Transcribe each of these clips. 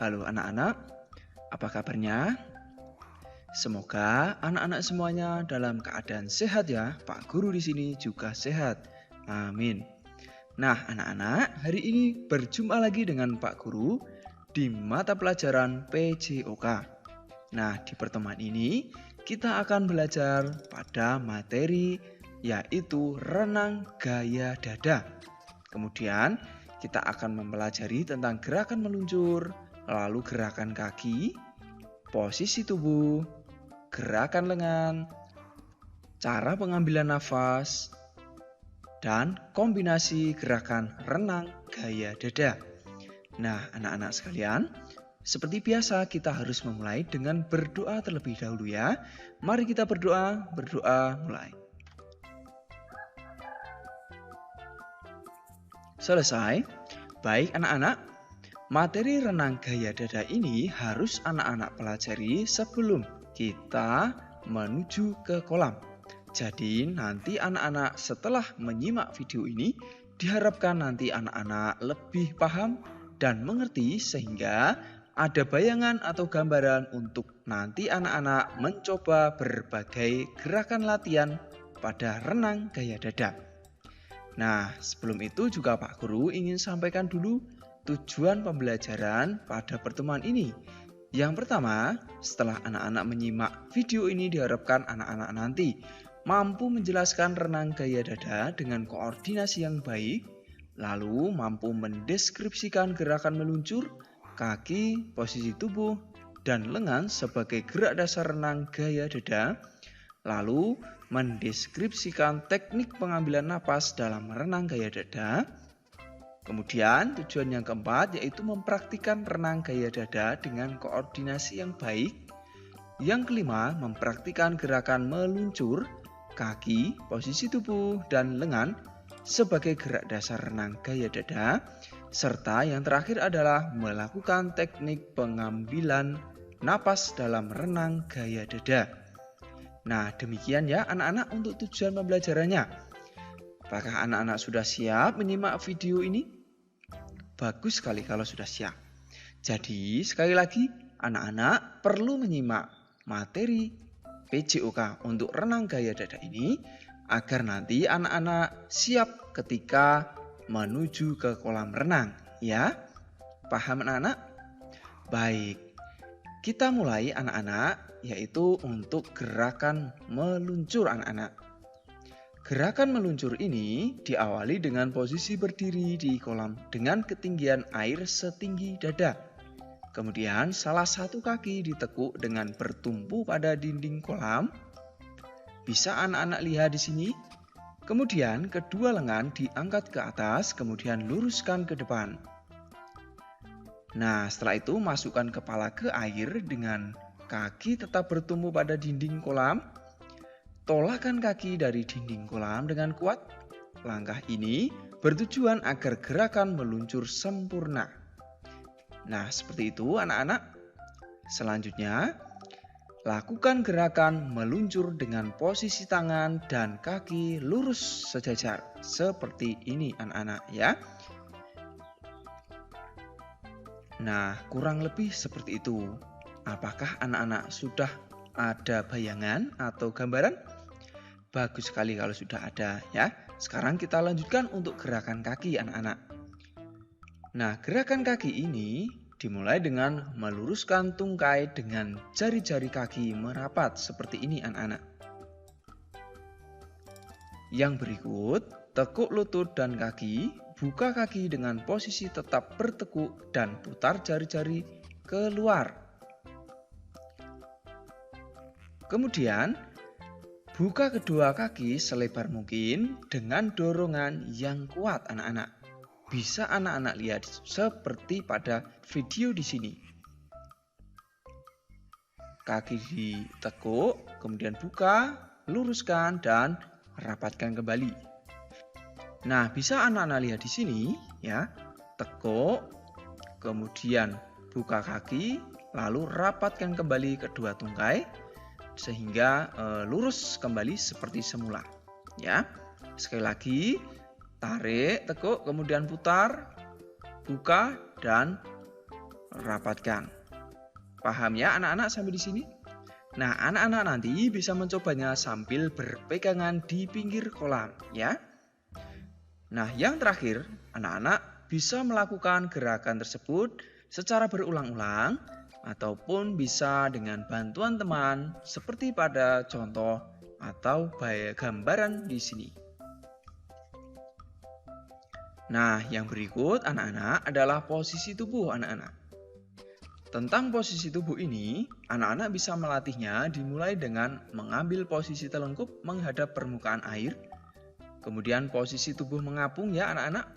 Halo anak-anak, apa kabarnya? Semoga anak-anak semuanya dalam keadaan sehat ya. Pak Guru di sini juga sehat. Amin. Nah, anak-anak, hari ini berjumpa lagi dengan Pak Guru di mata pelajaran PJOK. Nah, di pertemuan ini kita akan belajar pada materi yaitu renang gaya dada. Kemudian kita akan mempelajari tentang gerakan meluncur, lalu gerakan kaki, posisi tubuh, gerakan lengan, cara pengambilan nafas, dan kombinasi gerakan renang gaya dada. Nah, anak-anak sekalian, seperti biasa kita harus memulai dengan berdoa terlebih dahulu ya. Mari kita berdoa, mulai. Selesai. Baik anak-anak, materi renang gaya dada ini harus anak-anak pelajari sebelum kita menuju ke kolam. Jadi nanti anak-anak setelah menyimak video ini, diharapkan nanti anak-anak lebih paham dan mengerti sehingga ada bayangan atau gambaran untuk nanti anak-anak mencoba berbagai gerakan latihan pada renang gaya dada. Nah, sebelum itu juga Pak Guru ingin sampaikan dulu tujuan pembelajaran pada pertemuan ini. Yang pertama, setelah anak-anak menyimak video ini diharapkan anak-anak nanti mampu menjelaskan renang gaya dada dengan koordinasi yang baik, lalu mampu mendeskripsikan gerakan meluncur, kaki, posisi tubuh, dan lengan sebagai gerak dasar renang gaya dada, lalu mendeskripsikan teknik pengambilan napas dalam renang gaya dada. Kemudian tujuan yang keempat yaitu mempraktikkan renang gaya dada dengan koordinasi yang baik. Yang kelima, mempraktikkan gerakan meluncur, kaki, posisi tubuh, dan lengan sebagai gerak dasar renang gaya dada. Serta yang terakhir adalah melakukan teknik pengambilan napas dalam renang gaya dada. Nah, demikian ya anak-anak untuk tujuan pembelajarannya. Apakah anak-anak sudah siap menyimak video ini? Bagus sekali kalau sudah siap. Jadi, sekali lagi anak-anak perlu menyimak materi PJOK untuk renang gaya dada ini agar nanti anak-anak siap ketika menuju ke kolam renang, ya. Paham anak-anak? Baik. Kita mulai anak-anak yaitu untuk gerakan meluncur anak-anak. Gerakan meluncur ini diawali dengan posisi berdiri di kolam dengan ketinggian air setinggi dada. Kemudian salah satu kaki ditekuk dengan bertumpu pada dinding kolam. Bisa anak-anak lihat di sini? Kemudian kedua lengan diangkat ke atas, kemudian luruskan ke depan. Nah, setelah itu masukkan kepala ke air dengan kaki tetap bertumpu pada dinding kolam. Tolakkan kaki dari dinding kolam dengan kuat. Langkah ini bertujuan agar gerakan meluncur sempurna. Nah, seperti itu anak-anak. Selanjutnya, lakukan gerakan meluncur dengan posisi tangan dan kaki lurus sejajar. Seperti ini anak-anak ya. Nah, kurang lebih seperti itu. Apakah anak-anak sudah ada bayangan atau gambaran? Bagus sekali kalau sudah ada ya. Sekarang kita lanjutkan untuk gerakan kaki anak-anak. Nah, gerakan kaki ini dimulai dengan meluruskan tungkai dengan jari-jari kaki merapat seperti ini anak-anak. Yang berikut, tekuk lutut dan kaki, buka kaki dengan posisi tetap bertekuk dan putar jari-jari keluar. Kemudian, buka kedua kaki selebar mungkin dengan dorongan yang kuat anak-anak. Bisa anak-anak lihat seperti pada video di sini. Kaki ditekuk, kemudian buka, luruskan, dan rapatkan kembali. Nah, bisa anak-anak lihat di sini ya. Tekuk, kemudian buka kaki, lalu rapatkan kembali kedua tungkai sehingga lurus kembali seperti semula. Ya. Sekali lagi, tarik, tekuk, kemudian putar, buka dan rapatkan. Paham ya anak-anak sampai di sini? Nah, anak-anak nanti bisa mencobanya sambil berpegangan di pinggir kolam ya. Nah, yang terakhir, anak-anak bisa melakukan gerakan tersebut secara berulang-ulang ataupun bisa dengan bantuan teman seperti pada contoh atau gambaran di sini. Nah, yang berikut anak-anak adalah posisi tubuh anak-anak. Tentang posisi tubuh ini, anak-anak bisa melatihnya dimulai dengan mengambil posisi telungkup menghadap permukaan air, kemudian posisi tubuh mengapung ya anak-anak.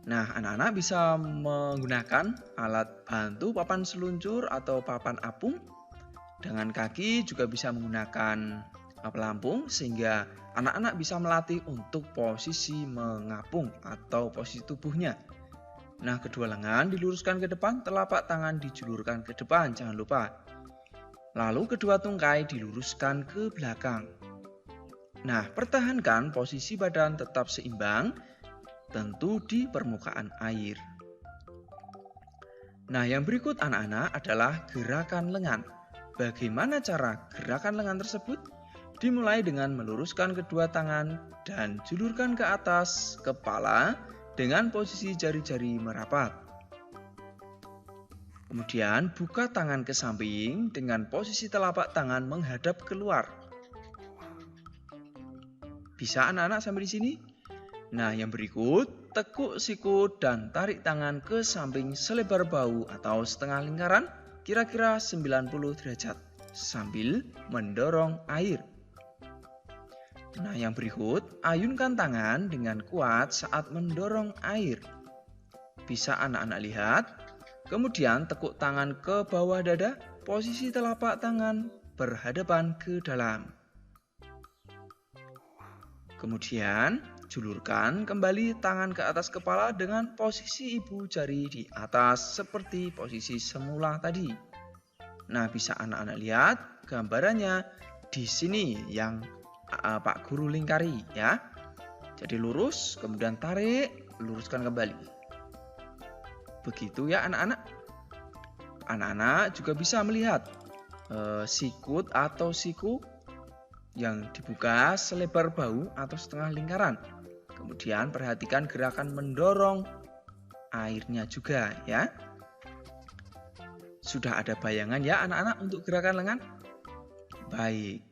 Nah, anak-anak bisa menggunakan alat bantu papan seluncur atau papan apung. Dengan kaki juga bisa menggunakan pelampung sehingga anak-anak bisa melatih untuk posisi mengapung atau posisi tubuhnya. Nah, kedua lengan diluruskan ke depan, telapak tangan dijulurkan ke depan, jangan lupa. Lalu kedua tungkai diluruskan ke belakang. Nah, pertahankan posisi badan tetap seimbang, tentu di permukaan air. Nah, yang berikut anak-anak adalah gerakan lengan. Bagaimana cara gerakan lengan tersebut? Dimulai dengan meluruskan kedua tangan dan julurkan ke atas kepala dengan posisi jari-jari merapat. Kemudian buka tangan ke samping dengan posisi telapak tangan menghadap keluar. Bisa anak-anak sampai di sini? Nah, yang berikut, tekuk siku dan tarik tangan ke samping selebar bahu atau setengah lingkaran kira-kira 90 derajat sambil mendorong air. Nah, yang berikut, ayunkan tangan dengan kuat saat mendorong air. Bisa anak-anak lihat. Kemudian tekuk tangan ke bawah dada, posisi telapak tangan berhadapan ke dalam. Kemudian, julurkan kembali tangan ke atas kepala dengan posisi ibu jari di atas seperti posisi semula tadi. Nah, bisa anak-anak lihat gambarannya di sini yang Pak Guru lingkari ya. Jadi lurus, kemudian tarik, luruskan kembali. Begitu ya anak-anak. Anak-anak juga bisa melihat sikut atau siku yang dibuka selebar bahu atau setengah lingkaran. Kemudian perhatikan gerakan mendorong airnya juga ya. Sudah ada bayangan ya anak-anak untuk gerakan lengan? Baik.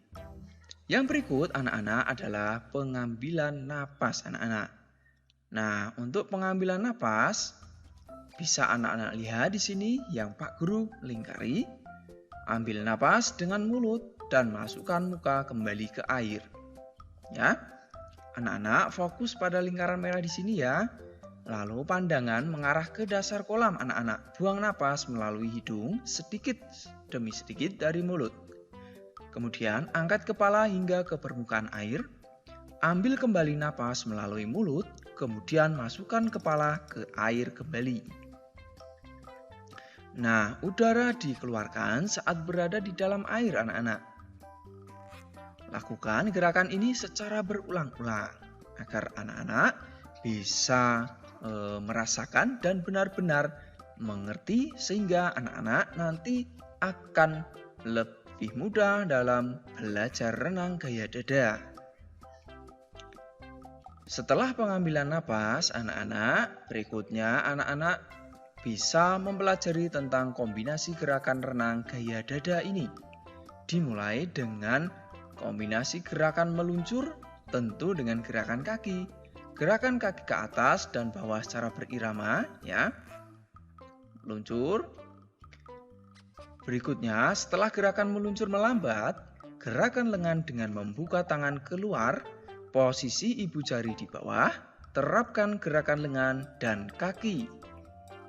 Yang berikut anak-anak adalah pengambilan napas anak-anak. Nah, untuk pengambilan napas bisa anak-anak lihat di sini yang Pak Guru lingkari. Ambil napas dengan mulut dan masukkan muka kembali ke air. Ya. Anak-anak fokus pada lingkaran merah di sini ya. Lalu pandangan mengarah ke dasar kolam anak-anak. Buang napas melalui hidung sedikit demi sedikit dari mulut. Kemudian angkat kepala hingga ke permukaan air. Ambil kembali napas melalui mulut, kemudian masukkan kepala ke air kembali. Nah, udara dikeluarkan saat berada di dalam air anak-anak. Lakukan gerakan ini secara berulang-ulang agar anak-anak bisa merasakan dan benar-benar mengerti sehingga anak-anak nanti akan lebih mudah dalam belajar renang gaya dada. Setelah pengambilan napas anak-anak, berikutnya anak-anak bisa mempelajari tentang kombinasi gerakan renang gaya dada ini. Dimulai dengan kombinasi gerakan meluncur, tentu dengan gerakan kaki. Gerakan kaki ke atas dan bawah secara berirama ya. Luncur. Berikutnya, setelah gerakan meluncur melambat, gerakan lengan dengan membuka tangan keluar, posisi ibu jari di bawah, terapkan gerakan lengan dan kaki.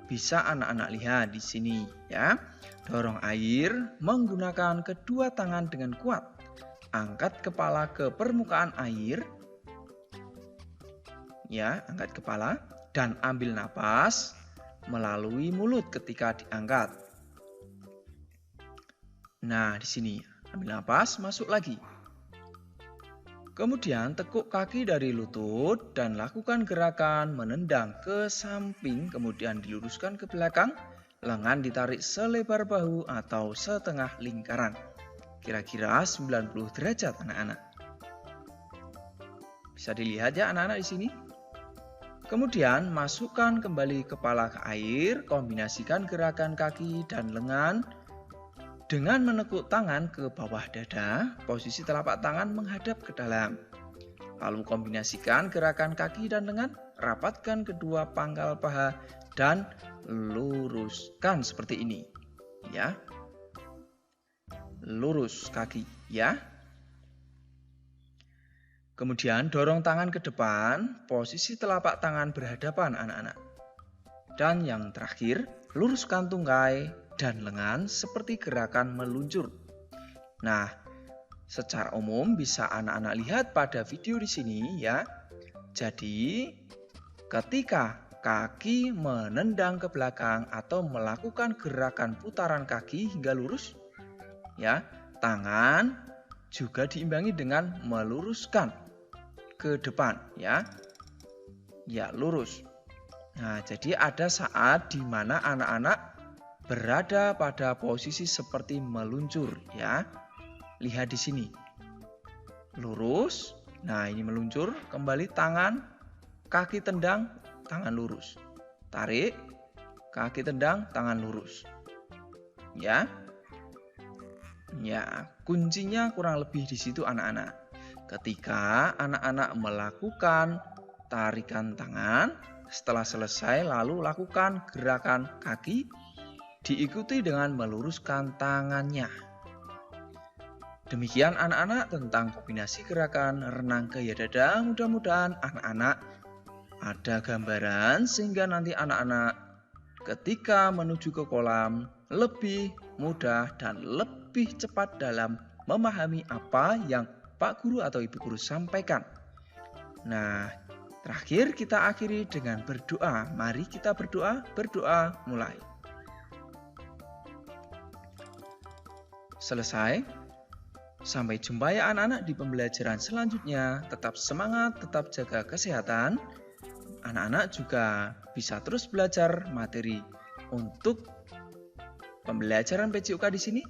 Bisa anak-anak lihat di sini ya. Dorong air menggunakan kedua tangan dengan kuat. Angkat kepala ke permukaan air. Ya, angkat kepala dan ambil napas melalui mulut ketika diangkat. Nah, di sini ambil napas, masuk lagi. Kemudian tekuk kaki dari lutut dan lakukan gerakan menendang ke samping, kemudian diluruskan ke belakang Lengan ditarik selebar bahu atau setengah lingkaran. Kira-kira 90 derajat anak-anak. Bisa dilihat ya anak-anak di sini. Kemudian masukkan kembali kepala ke air, kombinasikan gerakan kaki dan lengan dengan menekuk tangan ke bawah dada, posisi telapak tangan menghadap ke dalam. Lalu kombinasikan gerakan kaki dan lengan, rapatkan kedua pangkal paha dan luruskan seperti ini. Ya. Lurus kaki, ya. Kemudian dorong tangan ke depan, posisi telapak tangan berhadapan anak-anak. Dan yang terakhir, luruskan tungkai dan lengan seperti gerakan meluncur. Nah, secara umum bisa anak-anak lihat pada video di sini ya. Jadi, ketika kaki menendang ke belakang atau melakukan gerakan putaran kaki hingga lurus, ya, tangan juga diimbangi dengan meluruskan ke depan, ya. Ya, lurus. Nah, jadi ada saat di mana anak-anak berada pada posisi seperti meluncur, ya. Lihat di sini. Lurus. Nah, ini meluncur, kembali tangan, kaki tendang, tangan lurus. Tarik, kaki tendang, tangan lurus. Ya. Ya, kuncinya kurang lebih di situ anak-anak. Ketika anak-anak melakukan tarikan tangan, setelah selesai lalu lakukan gerakan kaki, diikuti dengan meluruskan tangannya. Demikian anak-anak tentang kombinasi gerakan renang gaya dada. Mudah-mudahan anak-anak ada gambaran sehingga nanti anak-anak ketika menuju ke kolam lebih mudah dan lebih cepat dalam memahami apa yang Pak Guru atau Ibu Guru sampaikan. Nah, terakhir kita akhiri dengan berdoa. Mari kita berdoa mulai. Selesai. Sampai jumpa ya anak-anak di pembelajaran selanjutnya. Tetap semangat, tetap jaga kesehatan. Anak-anak juga bisa terus belajar materi untuk pembelajaran PJUK di sini.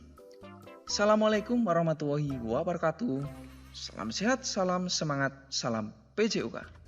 Assalamualaikum warahmatullahi wabarakatuh. Salam sehat, salam semangat, salam PJUK.